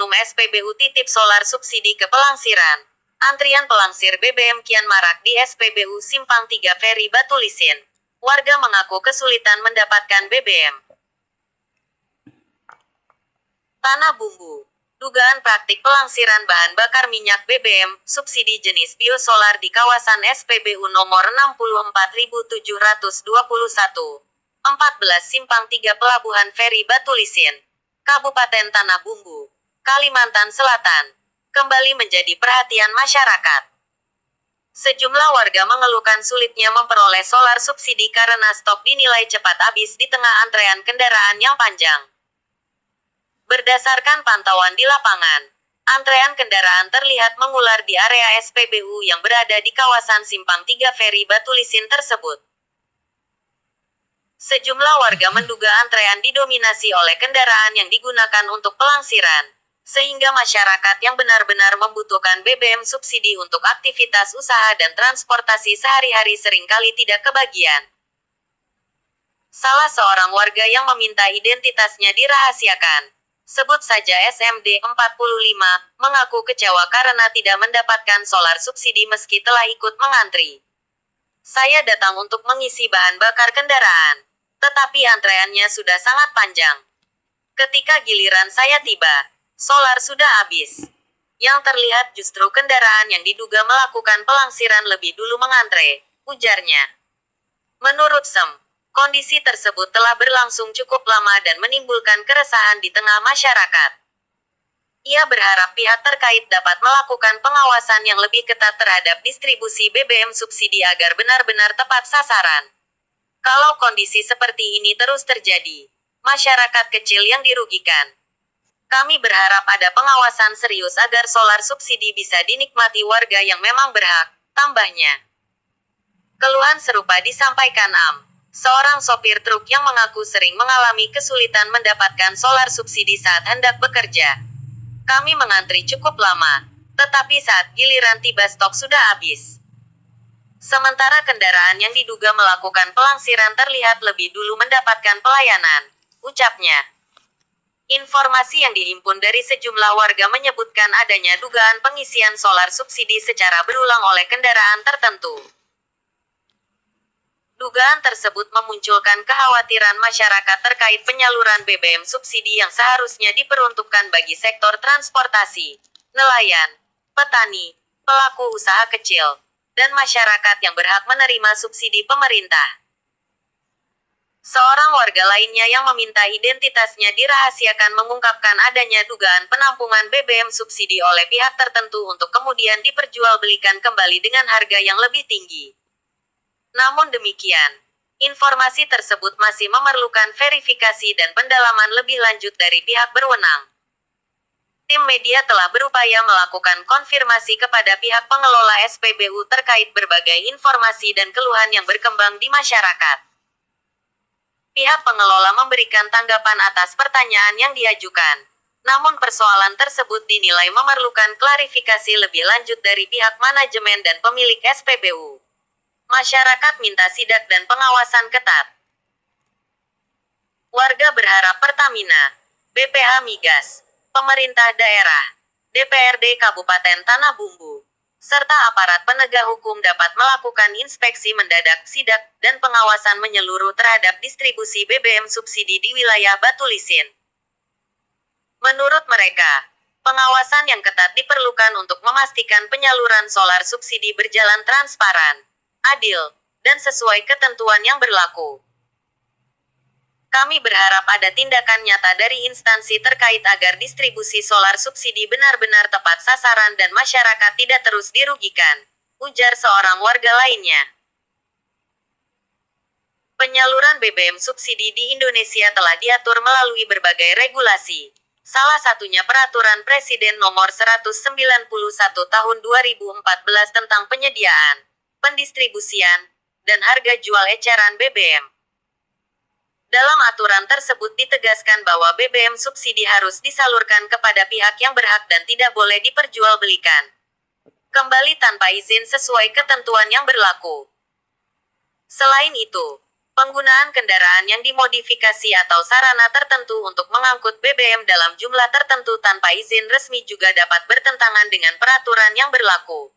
Oknum SPBU titip solar subsidi ke pelangsiran. Antrian pelangsir BBM kian marak di SPBU Simpang 3 Ferry Batulisin. Warga mengaku kesulitan mendapatkan BBM. Tanah Bumbu. Dugaan praktik pelangsiran bahan bakar minyak BBM, subsidi jenis biosolar di kawasan SPBU nomor 64721, 14 Simpang 3 Pelabuhan Ferry Batulisin, Kabupaten Tanah Bumbu, Kalimantan Selatan, kembali menjadi perhatian masyarakat. Sejumlah warga mengeluhkan sulitnya memperoleh solar subsidi karena stok dinilai cepat habis di tengah antrean kendaraan yang panjang. Berdasarkan pantauan di lapangan, antrean kendaraan terlihat mengular di area SPBU yang berada di kawasan Simpang 3 Ferry Batulisin tersebut. Sejumlah warga menduga antrean didominasi oleh kendaraan yang digunakan untuk pelangsiran, sehingga masyarakat yang benar-benar membutuhkan BBM subsidi untuk aktivitas usaha dan transportasi sehari-hari seringkali tidak kebagian. Salah seorang warga yang meminta identitasnya dirahasiakan, sebut saja SMD 45, mengaku kecewa karena tidak mendapatkan solar subsidi meski telah ikut mengantri. Saya datang untuk mengisi bahan bakar kendaraan, tetapi antreannya sudah sangat panjang. Ketika giliran saya tiba, solar sudah habis. Yang terlihat justru kendaraan yang diduga melakukan pelangsiran lebih dulu mengantre, ujarnya. Menurut Sem, kondisi tersebut telah berlangsung cukup lama dan menimbulkan keresahan di tengah masyarakat. Ia berharap pihak terkait dapat melakukan pengawasan yang lebih ketat terhadap distribusi BBM subsidi agar benar-benar tepat sasaran. Kalau kondisi seperti ini terus terjadi, masyarakat kecil yang dirugikan. Kami berharap ada pengawasan serius agar solar subsidi bisa dinikmati warga yang memang berhak, tambahnya. Keluhan serupa disampaikan Am, seorang sopir truk yang mengaku sering mengalami kesulitan mendapatkan solar subsidi saat hendak bekerja. Kami mengantri cukup lama, tetapi saat giliran tiba stok sudah habis. Sementara kendaraan yang diduga melakukan pelangsiran terlihat lebih dulu mendapatkan pelayanan, ucapnya. Informasi yang dihimpun dari sejumlah warga menyebutkan adanya dugaan pengisian solar subsidi secara berulang oleh kendaraan tertentu. Dugaan tersebut memunculkan kekhawatiran masyarakat terkait penyaluran BBM subsidi yang seharusnya diperuntukkan bagi sektor transportasi, nelayan, petani, pelaku usaha kecil, dan masyarakat yang berhak menerima subsidi pemerintah. Seorang warga lainnya yang meminta identitasnya dirahasiakan mengungkapkan adanya dugaan penampungan BBM subsidi oleh pihak tertentu untuk kemudian diperjualbelikan kembali dengan harga yang lebih tinggi. Namun demikian, informasi tersebut masih memerlukan verifikasi dan pendalaman lebih lanjut dari pihak berwenang. Tim media telah berupaya melakukan konfirmasi kepada pihak pengelola SPBU terkait berbagai informasi dan keluhan yang berkembang di masyarakat. Pihak pengelola memberikan tanggapan atas pertanyaan yang diajukan. Namun persoalan tersebut dinilai memerlukan klarifikasi lebih lanjut dari pihak manajemen dan pemilik SPBU. Masyarakat minta sidak dan pengawasan ketat. Warga berharap Pertamina, BPH Migas, pemerintah daerah, DPRD Kabupaten Tanah Bumbu, serta aparat penegak hukum dapat melakukan inspeksi mendadak, sidak, dan pengawasan menyeluruh terhadap distribusi BBM subsidi di wilayah Batulisin. Menurut mereka, pengawasan yang ketat diperlukan untuk memastikan penyaluran solar subsidi berjalan transparan, adil, dan sesuai ketentuan yang berlaku. Kami berharap ada tindakan nyata dari instansi terkait agar distribusi solar subsidi benar-benar tepat sasaran dan masyarakat tidak terus dirugikan, ujar seorang warga lainnya. Penyaluran BBM subsidi di Indonesia telah diatur melalui berbagai regulasi. Salah satunya Peraturan Presiden Nomor 191 Tahun 2014 tentang penyediaan, pendistribusian, dan harga jual eceran BBM. Dalam aturan tersebut ditegaskan bahwa BBM subsidi harus disalurkan kepada pihak yang berhak dan tidak boleh diperjualbelikan kembali tanpa izin sesuai ketentuan yang berlaku. Selain itu, Penggunaan kendaraan yang dimodifikasi atau sarana tertentu untuk mengangkut BBM dalam jumlah tertentu tanpa izin resmi juga dapat bertentangan dengan peraturan yang berlaku.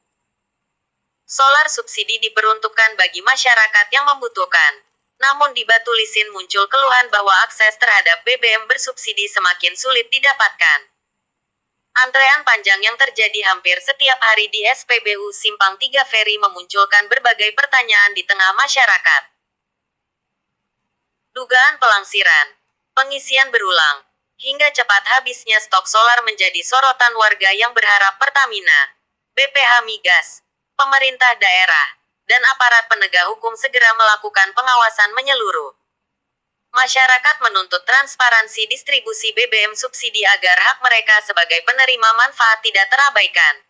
Solar subsidi diperuntukkan bagi masyarakat yang membutuhkan. Namun di Batu Lisin muncul keluhan bahwa akses terhadap BBM bersubsidi semakin sulit didapatkan. Antrean panjang yang terjadi hampir setiap hari di SPBU Simpang 3 Ferry memunculkan berbagai pertanyaan di tengah masyarakat. Dugaan pelangsiran, pengisian berulang, hingga cepat habisnya stok solar menjadi sorotan warga yang berharap Pertamina, BPH Migas, pemerintah daerah, dan aparat penegak hukum segera melakukan pengawasan menyeluruh. Masyarakat menuntut transparansi distribusi BBM subsidi agar hak mereka sebagai penerima manfaat tidak terabaikan.